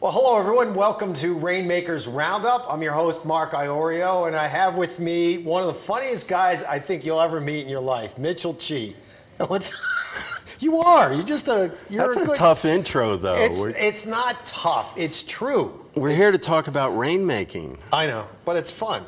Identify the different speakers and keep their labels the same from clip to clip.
Speaker 1: Well, hello everyone. Welcome to Rainmakers Roundup. I'm your host, Mark Iorio, and I have with me one of the funniest guys I think you'll ever meet in your life, Mitchell Chi. What's you are? You're just a. You're
Speaker 2: That's
Speaker 1: a good,
Speaker 2: tough intro, though.
Speaker 1: It's not tough. It's true.
Speaker 2: We're here to talk about rainmaking.
Speaker 1: I know, but it's fun.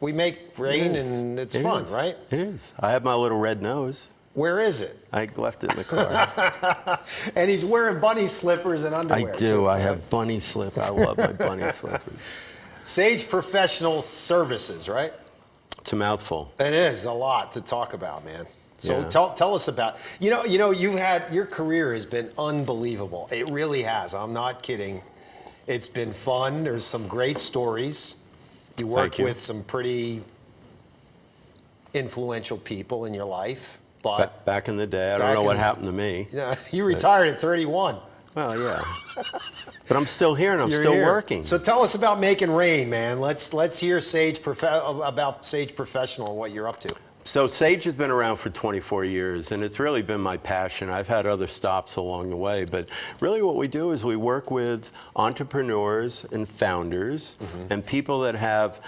Speaker 1: We make rain, and it's fun, right?
Speaker 2: It is. I have my little red nose.
Speaker 1: Where is it?
Speaker 2: I left it in the car.
Speaker 1: And he's wearing bunny slippers and underwear.
Speaker 2: I do. I have bunny slip. I love my bunny slippers.
Speaker 1: Sage Professional Services, right?
Speaker 2: It's a mouthful.
Speaker 1: It is a lot to talk about, man. So
Speaker 2: Yeah.
Speaker 1: tell us about. You know, you've had your career has been unbelievable. It really has. I'm not kidding. It's been fun. There's some great stories. You work with some pretty influential people in your life. But
Speaker 2: back in the day, I don't know what happened to me.
Speaker 1: Yeah, you retired at 31.
Speaker 2: Well, yeah. But I'm still here and I'm
Speaker 1: You're
Speaker 2: still
Speaker 1: here.
Speaker 2: working.
Speaker 1: So tell us about making rain, man. Let's hear about Sage Professional and what you're up to.
Speaker 2: So Sage has been around for 24 years, and it's really been my passion. I've had other stops along the way, but really what we do is we work with entrepreneurs and founders and people that have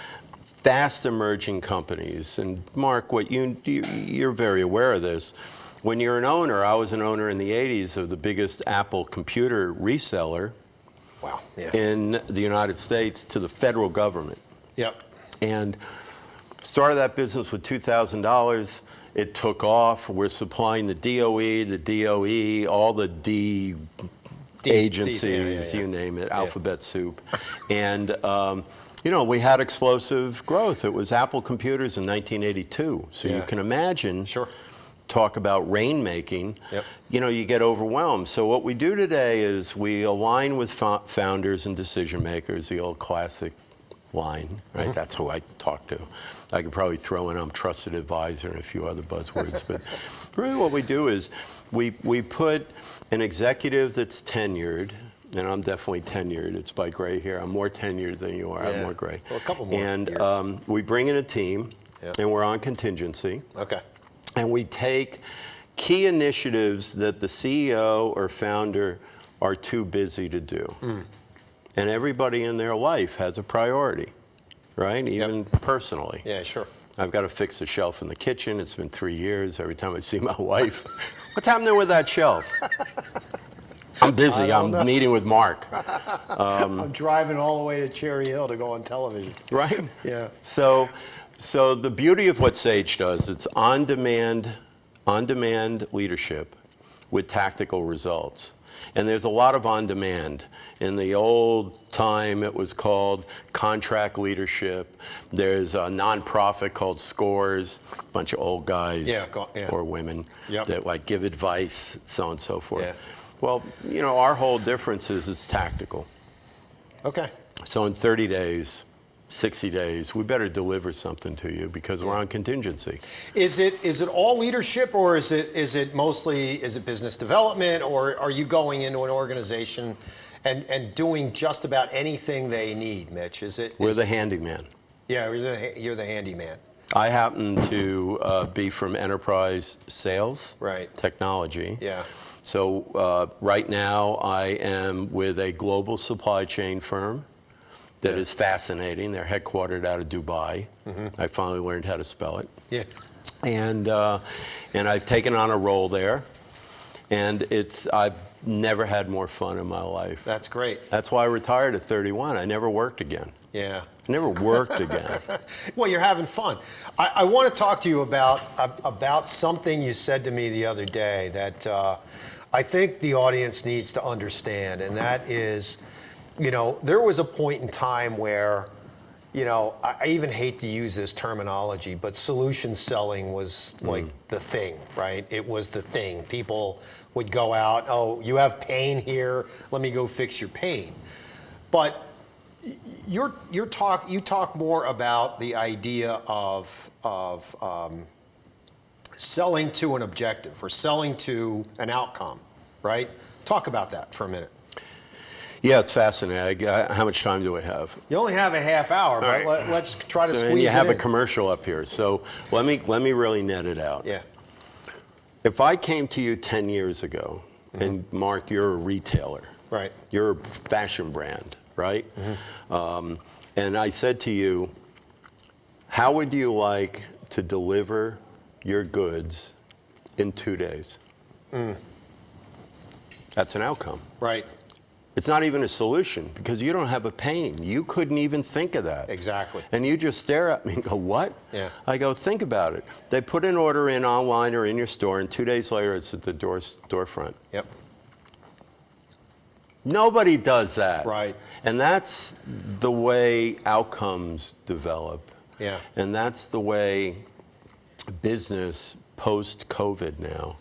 Speaker 2: fast emerging companies. And Mark, what you're very aware of this. When you're an owner, I was an owner in the 80s of the biggest Apple computer reseller in the United States to the federal government.
Speaker 1: Yep.
Speaker 2: And started that business with $2,000. It took off. We're supplying the DOE, the DOE, all the D agencies, you name it, alphabet soup. And you know, we had explosive growth. It was Apple computers in 1982. So you can imagine, talk about rainmaking, you know, you get overwhelmed. So what we do today is we align with founders and decision makers, the old classic line, right? That's who I talk to. I could probably throw in I'm trusted advisor and a few other buzzwords. But really what we do is we put an executive that's tenured, and I'm definitely tenured. It's by gray hair. I'm more tenured than you are. I'm more gray.
Speaker 1: Well, a couple more
Speaker 2: And
Speaker 1: years.
Speaker 2: we bring in a team, and we're on contingency.
Speaker 1: Okay.
Speaker 2: And we take key initiatives that the CEO or founder are too busy to do. And everybody in their life has a priority, right? Even personally.
Speaker 1: Yeah, sure.
Speaker 2: I've got to fix the shelf in the kitchen. It's been 3 years. Every time I see my wife, what's happening with that shelf? I'm busy. I'm meeting with Mark.
Speaker 1: I'm driving all the way to Cherry Hill to go on television.
Speaker 2: Right?
Speaker 1: Yeah.
Speaker 2: So the beauty of what Sage does, it's on-demand leadership with tactical results. And there's a lot of on-demand. In the old time, it was called contract leadership. There's a nonprofit called SCORES, a bunch of old guys or women that like give advice, so on and so forth.
Speaker 1: Yeah.
Speaker 2: Well, you know, our whole difference is it's tactical.
Speaker 1: Okay.
Speaker 2: So in 30 days, 60 days, we better deliver something to you because we're on contingency.
Speaker 1: Is it all leadership, or is it mostly business development, or are you going into an organization and doing just about anything they need, Mitch?
Speaker 2: We're the handyman.
Speaker 1: Yeah, you're the handyman.
Speaker 2: I happen to be from enterprise sales, technology.
Speaker 1: Yeah.
Speaker 2: So right now I am with a global supply chain firm that is fascinating. They're headquartered out of Dubai. I finally learned how to spell it.
Speaker 1: Yeah.
Speaker 2: And I've taken on a role there, and I've never had more fun in my life.
Speaker 1: That's great.
Speaker 2: That's why I retired at 31. I never worked again.
Speaker 1: Yeah.
Speaker 2: I never worked again.
Speaker 1: Well, you're having fun. I want to talk to you about something you said to me the other day that I think the audience needs to understand, and that is, you know, there was a point in time where you know, I even hate to use this terminology, but solution selling was like the thing, right? It was the thing. People would go out, oh, you have pain here, let me go fix your pain. But you talk more about the idea of selling to an objective or selling to an outcome, right? Talk about that for a minute.
Speaker 2: Yeah, it's fascinating. How much time do we have?
Speaker 1: You only have a half hour, but let's try to squeeze it in.
Speaker 2: You have a commercial up here, so let me really net it out.
Speaker 1: Yeah.
Speaker 2: If I came to you 10 years ago, and Mark, you're a retailer.
Speaker 1: Right.
Speaker 2: You're a fashion brand, right? And I said to you, how would you like to deliver your goods in 2 days? That's an outcome.
Speaker 1: Right.
Speaker 2: It's not even a solution because you don't have a pain. You couldn't even think of that.
Speaker 1: Exactly.
Speaker 2: And you just stare at me and go, what?
Speaker 1: Yeah.
Speaker 2: I go, think about it. They put an order in online or in your store, and 2 days later it's at the storefront.
Speaker 1: Yep.
Speaker 2: Nobody does that.
Speaker 1: Right.
Speaker 2: And that's the way outcomes develop.
Speaker 1: Yeah.
Speaker 2: And that's the way business post-COVID now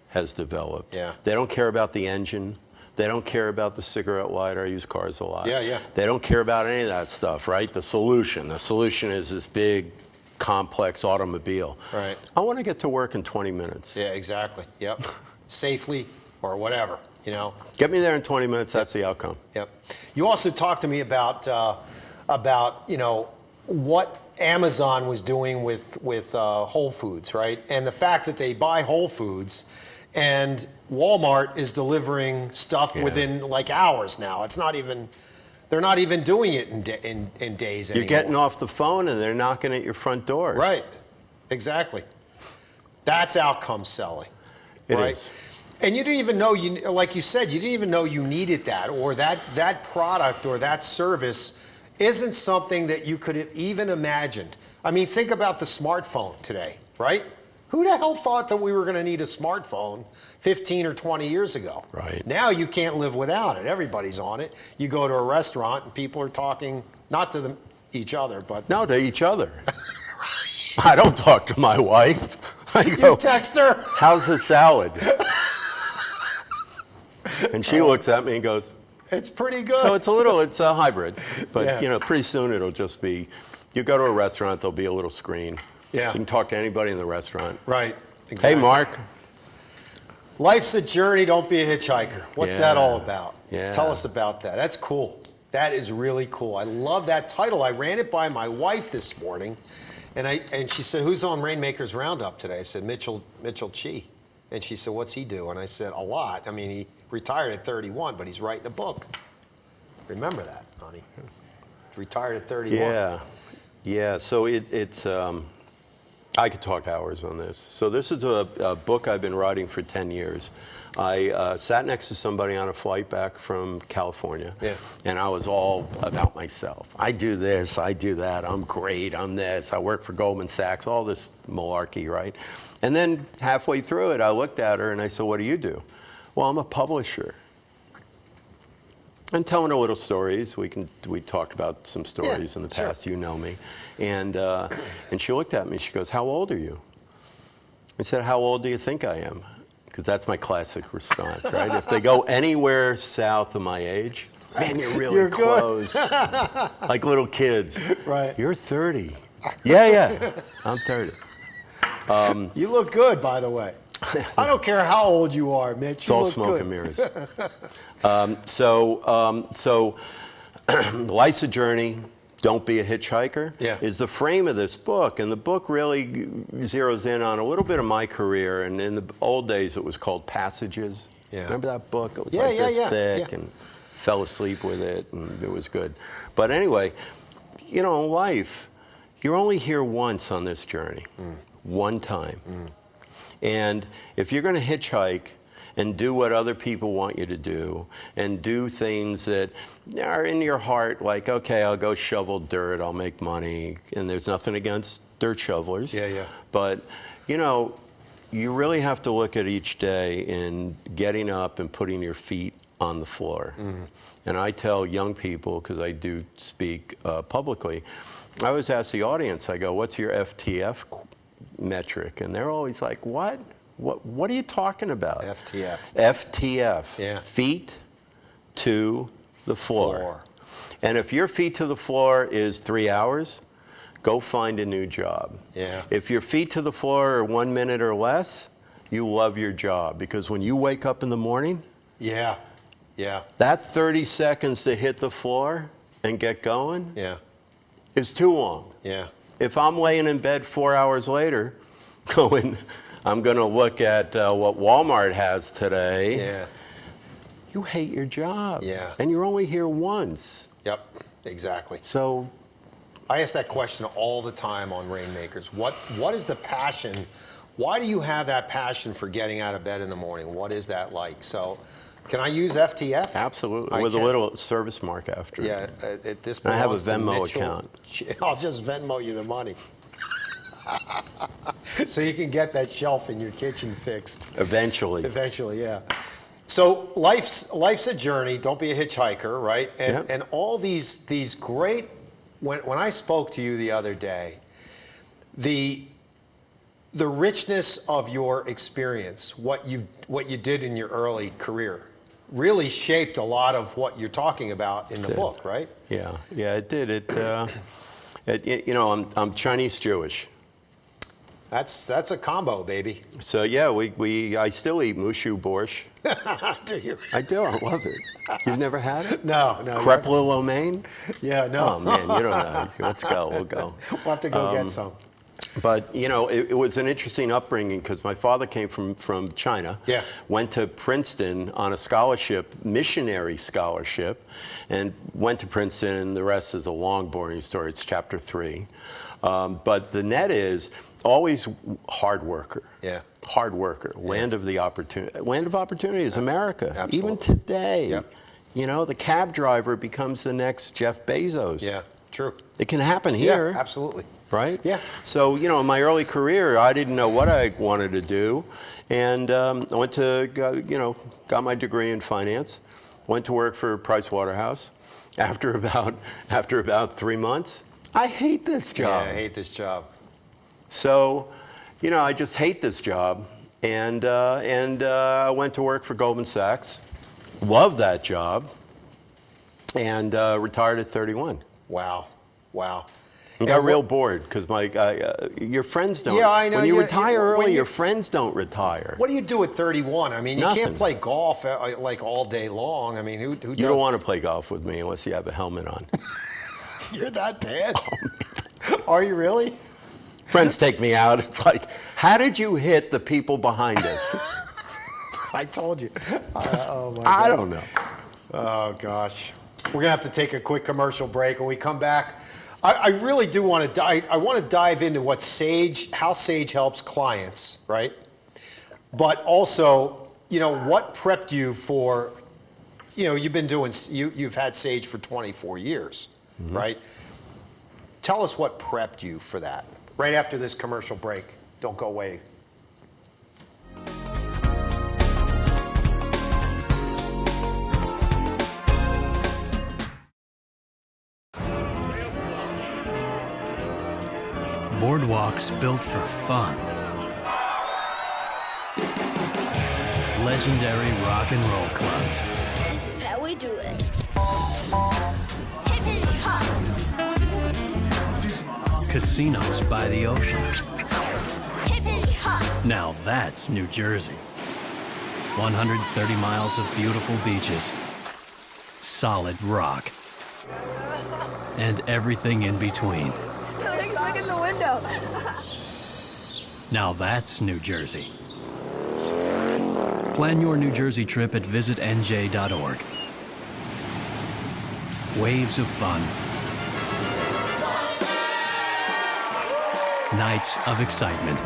Speaker 2: has developed.
Speaker 1: Yeah.
Speaker 2: They don't care about the engine. They don't care about the cigarette lighter. I use cars a lot.
Speaker 1: Yeah.
Speaker 2: They don't care about any of that stuff, right? The solution is this big, complex automobile.
Speaker 1: Right.
Speaker 2: I want to get to work in 20 minutes.
Speaker 1: Yeah, exactly. Yep. Safely or whatever, you know.
Speaker 2: Get me there in 20 minutes. That's the outcome.
Speaker 1: Yep. You also talked to me about you know, what Amazon was doing with Whole Foods, right? And the fact that they buy Whole Foods and Walmart is delivering stuff within like hours now. It's not even, they're not even doing it in days anymore.
Speaker 2: You're getting off the phone and they're knocking at your front door.
Speaker 1: Right, exactly. That's outcome selling.
Speaker 2: It
Speaker 1: right?
Speaker 2: is.
Speaker 1: And you didn't even know, like you said, you didn't even know you needed that, or that product or that service isn't something that you could have even imagined. I mean, think about the smartphone today, right? Who the hell thought that we were going to need a smartphone 15 or 20 years ago?
Speaker 2: Right.
Speaker 1: Now you can't live without it. Everybody's on it. You go to a restaurant and people are talking, not to each other, but...
Speaker 2: No, to each other. I don't talk to my wife. I go,
Speaker 1: you text her.
Speaker 2: How's the salad? And she looks at me and goes,
Speaker 1: it's pretty good.
Speaker 2: So it's a hybrid. But, you know, pretty soon it'll just be, you go to a restaurant, there'll be a little screen.
Speaker 1: Yeah.
Speaker 2: You can talk to anybody in the restaurant.
Speaker 1: Right. Exactly.
Speaker 2: Hey, Mark.
Speaker 1: Life's a journey, don't be a hitchhiker. What's that all about?
Speaker 2: Yeah.
Speaker 1: Tell us about that. That's cool. That is really cool. I love that title. I ran it by my wife this morning, and she said, who's on Rainmakers Roundup today? I said, Mitchell Chi. And she said, what's he do? And I said, a lot. I mean, he retired at 31, but he's writing a book. Remember that, honey. He's retired at 31.
Speaker 2: Yeah. So it's I could talk hours on this. So this is a book I've been writing for 10 years. I sat next to somebody on a flight back from California, and I was all about myself. I do this, I do that, I'm great, I'm this, I work for Goldman Sachs, all this malarkey, right? And then halfway through it, I looked at her and I said, what do you do? Well, I'm a publisher. And telling her little stories. We talked about some stories in the past. Sure. You know me. And she looked at me. She goes, how old are you? I said, how old do you think I am? Because that's my classic response, right? If they go anywhere south of my age, man, you're close. Like little kids.
Speaker 1: Right.
Speaker 2: You're 30. Yeah, I'm 30.
Speaker 1: You look good, by the way. I don't care how old you are, Mitch.
Speaker 2: It's all smoke and mirrors. So life's a journey. Don't be a hitchhiker is the frame of this book. And the book really zeroes in on a little bit of my career. And in the old days, it was called Passages. Yeah. Remember that book? It was like this thick and fell asleep with it. And it was good. But anyway, you know, in life, you're only here once on this journey. One time. And if you're going to hitchhike and do what other people want you to do and do things that are in your heart, like, okay, I'll go shovel dirt, I'll make money, and there's nothing against dirt shovelers. But, you know, you really have to look at each day in getting up and putting your feet on the floor. And I tell young people, because I do speak publicly, I always ask the audience, I go, what's your FTF metric? And they're always like, what? What are you talking about?
Speaker 1: FTF.
Speaker 2: FTF.
Speaker 1: Yeah.
Speaker 2: Feet to the floor. And if your feet to the floor is 3 hours, go find a new job.
Speaker 1: Yeah.
Speaker 2: If your feet to the floor are 1 minute or less, you love your job, because when you wake up in the morning,
Speaker 1: Yeah.
Speaker 2: that 30 seconds to hit the floor and get going
Speaker 1: Yeah.
Speaker 2: is too long.
Speaker 1: Yeah.
Speaker 2: If I'm laying in bed 4 hours later going, I'm going to look at what Walmart has today,
Speaker 1: Yeah.
Speaker 2: you hate your job.
Speaker 1: Yeah.
Speaker 2: And you're only here once.
Speaker 1: Yep. Exactly.
Speaker 2: So
Speaker 1: I ask that question all the time on Rainmakers. What is the passion? Why do you have that passion for getting out of bed in the morning? What is that like? So, can I use FTF?
Speaker 2: absolutely, with a little service mark after.
Speaker 1: Yeah, at this
Speaker 2: I
Speaker 1: point,
Speaker 2: have a Venmo account.
Speaker 1: I'll just Venmo you the money. So you can get that shelf in your kitchen fixed.
Speaker 2: Eventually.
Speaker 1: Eventually, yeah. So life's a journey. Don't be a hitchhiker, right? And
Speaker 2: Yep.
Speaker 1: all these great. When I spoke to you the other day, the richness of your experience, what you did in your early career, really shaped a lot of what you're talking about in the book, right?
Speaker 2: Yeah, it did. You know, I'm Chinese Jewish.
Speaker 1: That's a combo, baby.
Speaker 2: So yeah, I still eat mushu borscht.
Speaker 1: Do you?
Speaker 2: I do. I love it. You've never had it?
Speaker 1: No.
Speaker 2: Crepe le romaine?
Speaker 1: Yeah, no.
Speaker 2: Oh man, you don't know. Let's go. We'll go.
Speaker 1: We'll have to go get some.
Speaker 2: But you know, it was an interesting upbringing, because my father came from China.
Speaker 1: Yeah.
Speaker 2: Went to Princeton on a scholarship, missionary scholarship, and went to Princeton. And the rest is a long, boring story. It's chapter 3. But the net is always hard worker.
Speaker 1: Yeah.
Speaker 2: Hard worker. Land of the opportunity. Land of opportunity is America.
Speaker 1: Absolutely.
Speaker 2: Even today.
Speaker 1: Yep.
Speaker 2: You know, the cab driver becomes the next Jeff Bezos.
Speaker 1: Yeah, true.
Speaker 2: It can happen here.
Speaker 1: Yeah, absolutely.
Speaker 2: Right?
Speaker 1: Yeah.
Speaker 2: So, you know, in my early career, I didn't know what I wanted to do. And I went to, got my degree in finance, went to work for Price Waterhouse. After about 3 months, I hate this job.
Speaker 1: Yeah, I hate this job.
Speaker 2: So, you know, I just hate this job. And I went to work for Goldman Sachs. Loved that job. And retired at 31.
Speaker 1: Wow.
Speaker 2: And got real bored, because your friends don't.
Speaker 1: Yeah, I know.
Speaker 2: When you
Speaker 1: Yeah,
Speaker 2: retire
Speaker 1: when
Speaker 2: early,
Speaker 1: you-
Speaker 2: your friends don't retire.
Speaker 1: What do you do at 31? I mean, you
Speaker 2: Nothing.
Speaker 1: can't play golf like all day long. I mean, who does?
Speaker 2: You don't want to play golf with me unless you have a helmet on.
Speaker 1: You're that bad? Are you really?
Speaker 2: Friends take me out. It's like, how did you hit the people behind us?
Speaker 1: I told you. Oh my God.
Speaker 2: I don't know.
Speaker 1: Oh gosh. We're gonna have to take a quick commercial break. When we come back, I really do want to dive. I want to dive into how Sage helps clients, right? But also, what prepped you for? You've had Sage for 24 years, right? Tell us what prepped you for that. Right after this commercial break. Don't go away.
Speaker 3: Boardwalks built for fun. Legendary rock and roll clubs.
Speaker 4: This is how we do it. Hippity hop.
Speaker 3: Casinos by the ocean.
Speaker 4: Hippity hop.
Speaker 3: Now that's New Jersey. 130 miles of beautiful beaches. Solid rock. And everything in between.
Speaker 4: Look in the window.
Speaker 3: Now that's New Jersey. Plan your New Jersey trip at visitnj.org. Waves of fun. Nights of excitement.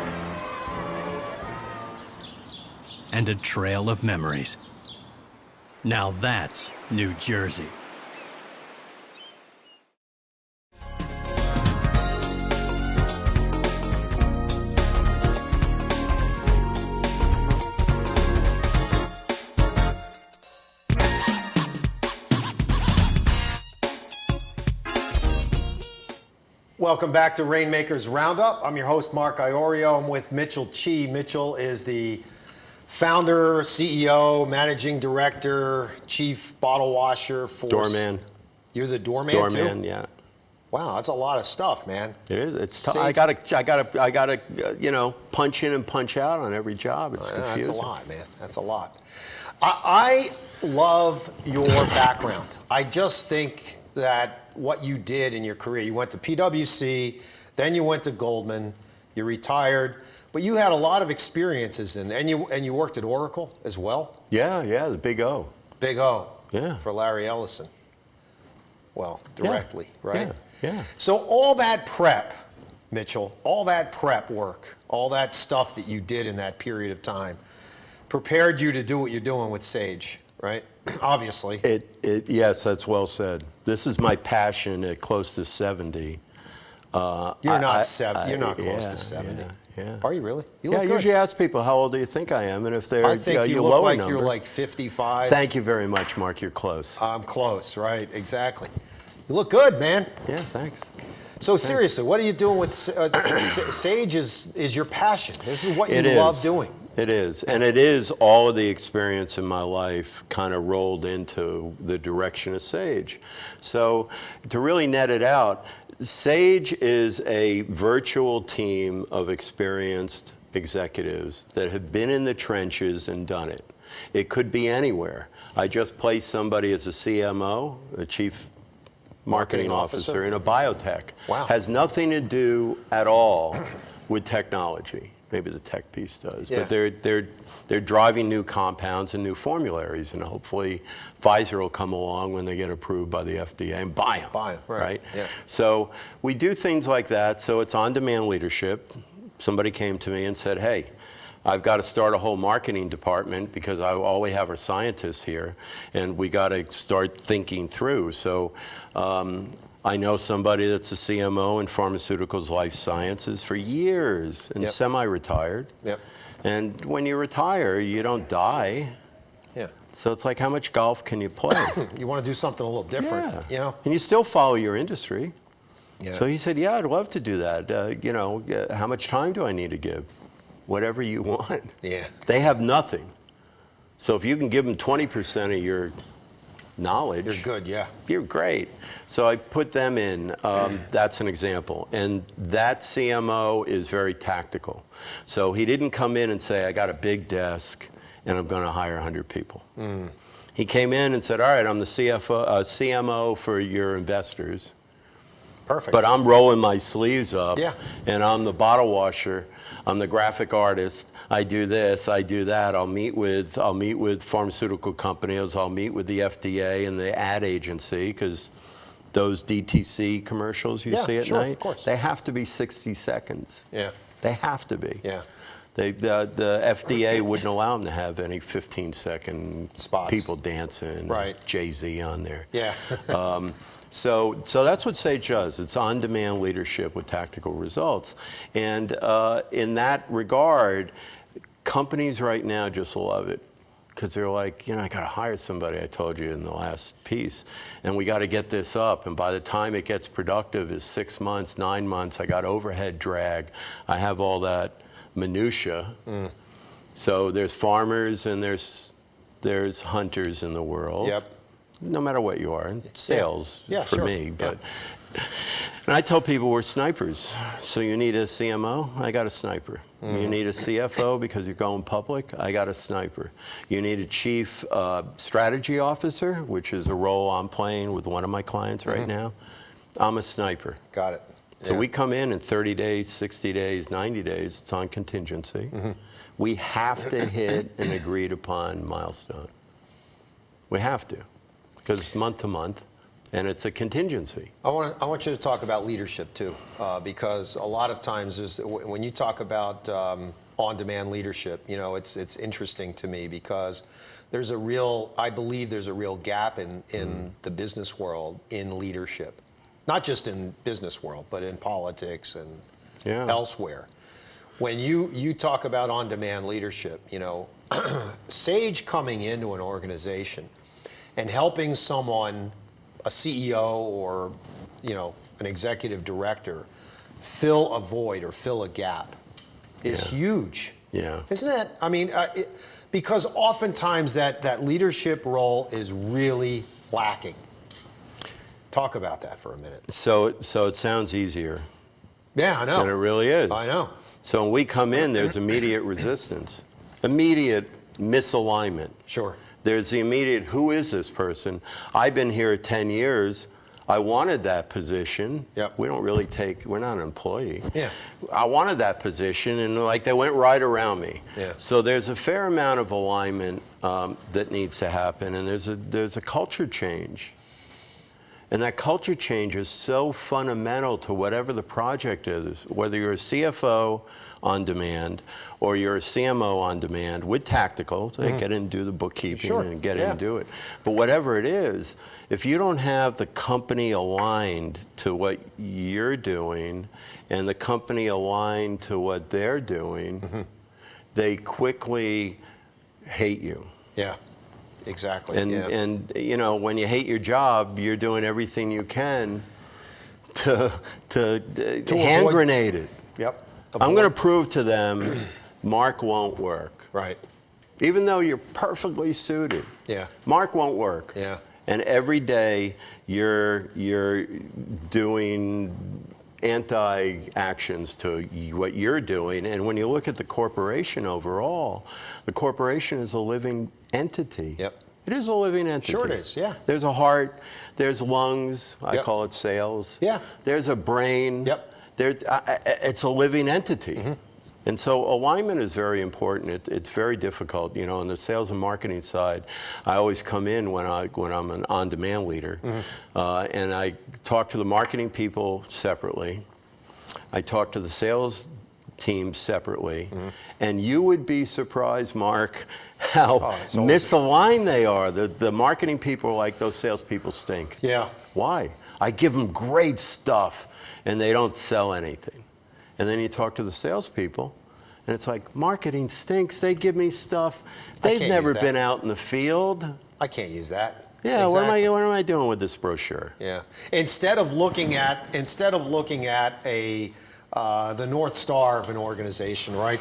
Speaker 3: And a trail of memories. Now that's New Jersey.
Speaker 1: Welcome back to Rainmakers Roundup. I'm your host, Mark Iorio. I'm with Mitchell Chi. Mitchell is the founder, CEO, managing director, chief bottle washer for...
Speaker 2: Doorman.
Speaker 1: You're the doorman too?
Speaker 2: Doorman, yeah.
Speaker 1: Wow, that's a lot of stuff, man.
Speaker 2: It is. It's tough. I gotta, punch in and punch out on every job. It's confusing.
Speaker 1: That's a lot, man. That's a lot. I love your background. I just think that what you did in your career, you went to PwC, then you went to Goldman, you retired, but you had a lot of experiences and you worked at Oracle as well?
Speaker 2: Yeah, the big O.
Speaker 1: Big O.
Speaker 2: Yeah.
Speaker 1: For Larry Ellison. Well, directly, right?
Speaker 2: Yeah.
Speaker 1: So all that prep, Mitchell, all that prep work, all that stuff that you did in that period of time prepared you to do what you're doing with Sage, right? Obviously.
Speaker 2: Yes, that's well said. This is my passion at close to 70.
Speaker 1: You're not close to 70.
Speaker 2: Yeah.
Speaker 1: Are you really? You look
Speaker 2: I
Speaker 1: good.
Speaker 2: usually ask people, how old do you think I am? And if they're
Speaker 1: I think you
Speaker 2: a
Speaker 1: look
Speaker 2: lower
Speaker 1: like
Speaker 2: number,
Speaker 1: you're like 55.
Speaker 2: Thank you very much, Mark. You're close.
Speaker 1: I'm close, right? Exactly. You look good, man.
Speaker 2: Yeah, thanks.
Speaker 1: So seriously, what are you doing with Sage? Is your passion? This is what you love doing.
Speaker 2: It is, and it is all of the experience in my life kind of rolled into the direction of Sage. So to really net it out, Sage is a virtual team of experienced executives that have been in the trenches and done it. It could be anywhere. I just placed somebody as a CMO, a chief marketing officer in a biotech.
Speaker 1: Wow.
Speaker 2: Has nothing to do at all with technology. Maybe the tech piece does,
Speaker 1: Yeah.
Speaker 2: but they're driving new compounds and new formularies, and hopefully Pfizer will come along when they get approved by the FDA and buy them. Right?
Speaker 1: Yeah.
Speaker 2: So we do things like that. So it's on-demand leadership. Somebody came to me and said, "Hey, I've got to start a whole marketing department because all we have are scientists here, and we got to start thinking through." So I know somebody that's a CMO in pharmaceuticals, life sciences for years and semi-retired.
Speaker 1: Yep.
Speaker 2: And when you retire, you don't die.
Speaker 1: Yeah.
Speaker 2: So it's like, how much golf can you play?
Speaker 1: You want to do something a little different, you know?
Speaker 2: And you still follow your industry.
Speaker 1: Yeah.
Speaker 2: So he said, "Yeah, I'd love to do that. How much time do I need to give? Whatever you want."
Speaker 1: Yeah.
Speaker 2: They have nothing. So if you can give them 20% of your knowledge,
Speaker 1: You're good, yeah.
Speaker 2: you're great. So I put them in. That's an example. And that CMO is very tactical. So he didn't come in and say, "I got a big desk and I'm going to hire 100 people." He came in and said, "All right, I'm the CMO for your investors.
Speaker 1: Perfect.
Speaker 2: But I'm rolling my sleeves up,
Speaker 1: Yeah.
Speaker 2: and I'm the bottle washer. I'm the graphic artist. I do this, I do that. I'll meet with pharmaceutical companies. I'll meet with the FDA and the ad agency, because those DTC commercials you see at night,
Speaker 1: of course.
Speaker 2: they have to be 60 seconds.
Speaker 1: Yeah.
Speaker 2: They have to be.
Speaker 1: Yeah.
Speaker 2: The FDA wouldn't allow them to have any 15-second
Speaker 1: Spots.
Speaker 2: people dancing,
Speaker 1: Right.
Speaker 2: Jay-Z on there.
Speaker 1: Yeah.
Speaker 2: So that's what Sage does. It's on-demand leadership with tactical results. And in that regard, companies right now just love it, because they're like, I got to hire somebody, I told you in the last piece, and we got to get this up. And by the time it gets productive is 6 months, 9 months. I got overhead drag. I have all that minutia. So there's farmers and there's hunters in the world.
Speaker 1: Yep.
Speaker 2: No matter what you are, sales for me. But and I tell people we're snipers. So you need a CMO, I got a sniper. You need a CFO because you're going public, I got a sniper. You need a chief strategy officer, which is a role I'm playing with one of my clients right now. I'm a sniper.
Speaker 1: Got it.
Speaker 2: So we come in 30 days, 60 days, 90 days. It's on contingency. We have to hit an agreed upon milestone. We have to, because it's month to month, and it's a contingency.
Speaker 1: I want you to talk about leadership too, because a lot of times when you talk about on-demand leadership, it's interesting to me, because I believe there's a real gap in the business world in leadership. Not just in business world, but in politics and elsewhere. When you talk about on-demand leadership, Sage coming into an organization and helping someone, a CEO or an executive director, fill a void or fill a gap is huge.
Speaker 2: Yeah.
Speaker 1: Isn't it? I mean, because oftentimes that leadership role is really lacking. Talk about that for a minute.
Speaker 2: So it sounds easier
Speaker 1: Yeah, I know.
Speaker 2: than it really is.
Speaker 1: I know.
Speaker 2: So when we come in, there's immediate resistance, immediate misalignment.
Speaker 1: Sure.
Speaker 2: There's the immediate, who is this person? I've been here 10 years. I wanted that position.
Speaker 1: Yep.
Speaker 2: We don't really we're not an employee.
Speaker 1: Yeah.
Speaker 2: I wanted that position, and like they went right around me.
Speaker 1: Yeah.
Speaker 2: So there's a fair amount of alignment that needs to happen, and there's a culture change. And that culture change is so fundamental to whatever the project is, whether you're a CFO on demand or you're a CMO on demand with tactical, so they get in and do the bookkeeping and get in and do it. But whatever it is, if you don't have the company aligned to what you're doing and the company aligned to what they're doing, they quickly hate you.
Speaker 1: Yeah. Exactly.
Speaker 2: And you know, when you hate your job, you're doing everything you can to hand grenade it.
Speaker 1: Yep.
Speaker 2: I'm going to prove to them Mark won't work.
Speaker 1: Right.
Speaker 2: Even though you're perfectly suited.
Speaker 1: Yeah.
Speaker 2: Mark won't work.
Speaker 1: Yeah.
Speaker 2: And every day you're doing anti-actions to what you're doing. And when you look at the corporation overall, the corporation is a living entity.
Speaker 1: Yep.
Speaker 2: It is a living entity.
Speaker 1: Sure it is, yeah.
Speaker 2: There's a heart, there's lungs, I call it sales.
Speaker 1: Yeah.
Speaker 2: There's a brain.
Speaker 1: Yep.
Speaker 2: It's a living entity. And so alignment is very important. It's very difficult. You know, on the sales and marketing side, I always come in when I'm an on-demand leader, and I talk to the marketing people separately. I talk to the sales team separately, and you would be surprised, Mark, how misaligned they are. The marketing people are like, those salespeople stink.
Speaker 1: Yeah.
Speaker 2: Why? I give them great stuff, and they don't sell anything. And then you talk to the salespeople, and it's like, marketing stinks. They give me stuff. They've never been out in the field.
Speaker 1: I can't use that.
Speaker 2: Yeah,
Speaker 1: Exactly.
Speaker 2: what am I doing with this brochure?
Speaker 1: Yeah. Instead of looking at the North Star of an organization, right?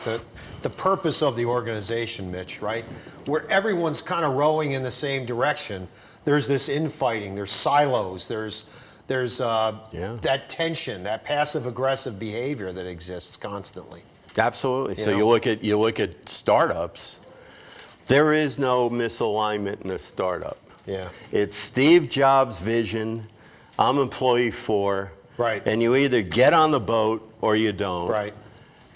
Speaker 1: The purpose of the organization, Mitch, right? Where everyone's kind of rowing in the same direction. There's this infighting. There's silos. There's that tension, that passive aggressive behavior that exists constantly.
Speaker 2: Absolutely. So you look at startups. There is no misalignment in a startup.
Speaker 1: Yeah.
Speaker 2: It's Steve Jobs' vision. I'm employee 4.
Speaker 1: Right.
Speaker 2: And you either get on the boat or you don't.
Speaker 1: Right.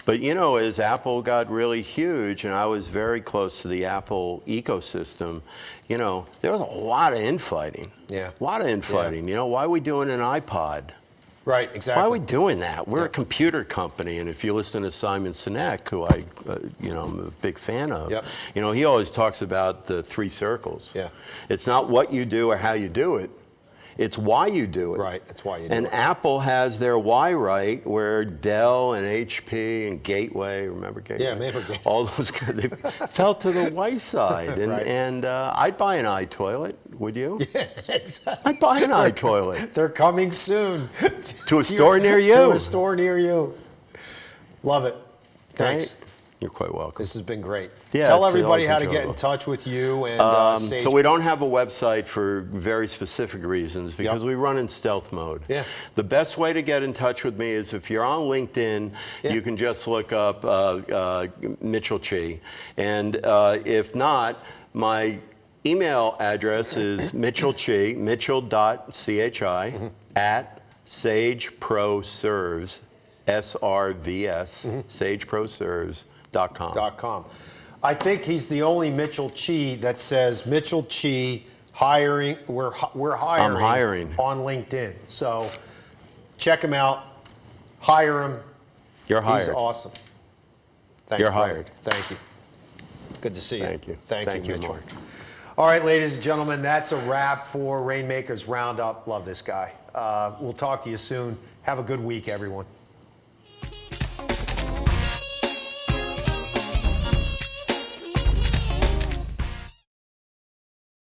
Speaker 2: But you know, as Apple got really huge, and I was very close to the Apple ecosystem, you know, there was a lot of infighting.
Speaker 1: Yeah.
Speaker 2: A lot of infighting. You know, why are we doing an iPod?
Speaker 1: Right, exactly.
Speaker 2: Why are we doing that? We're a computer company, and if you listen to Simon Sinek, who I'm a big fan of, you know, he always talks about the 3 circles.
Speaker 1: Yeah.
Speaker 2: It's not what you do or how you do it. It's why you do it.
Speaker 1: Right, that's why you do it.
Speaker 2: And Apple has their why right, where Dell and HP and Gateway, remember Gateway?
Speaker 1: Yeah, remember Gateway.
Speaker 2: All those guys, they fell to the wayside. And,
Speaker 1: Right.
Speaker 2: and I'd buy an iToilet, would you?
Speaker 1: Yeah, exactly.
Speaker 2: I'd buy an iToilet.
Speaker 1: They're coming soon.
Speaker 2: To a store near you.
Speaker 1: To a store near you. Love it. Thanks.
Speaker 2: Right? You're quite welcome.
Speaker 1: This has been great.
Speaker 2: Yeah,
Speaker 1: Tell
Speaker 2: it's
Speaker 1: everybody
Speaker 2: always
Speaker 1: how to get
Speaker 2: enjoyable.
Speaker 1: in touch with you and Sage.
Speaker 2: So we don't have a website for very specific reasons because we run in stealth mode.
Speaker 1: Yeah.
Speaker 2: The best way to get in touch with me is if you're on LinkedIn, you can just look up Mitchell Chi. And if not, my email address is mitchellchi, mitchell.chi, at sageproserves, SRVS, sageproserves.com.
Speaker 1: I think he's the only Mitchell Chi that says Mitchell Chi hiring. We're hiring.
Speaker 2: I'm hiring
Speaker 1: on LinkedIn. So check him out. Hire him.
Speaker 2: You're hired.
Speaker 1: He's awesome. Thanks,
Speaker 2: You're
Speaker 1: brother.
Speaker 2: hired.
Speaker 1: Thank you. Good to see you.
Speaker 2: Thank you.
Speaker 1: Thank you, Mitchell.
Speaker 2: Mark.
Speaker 1: All right, ladies and gentlemen, that's a wrap for Rainmakers Roundup. Love this guy. We'll talk to you soon. Have a good week, everyone.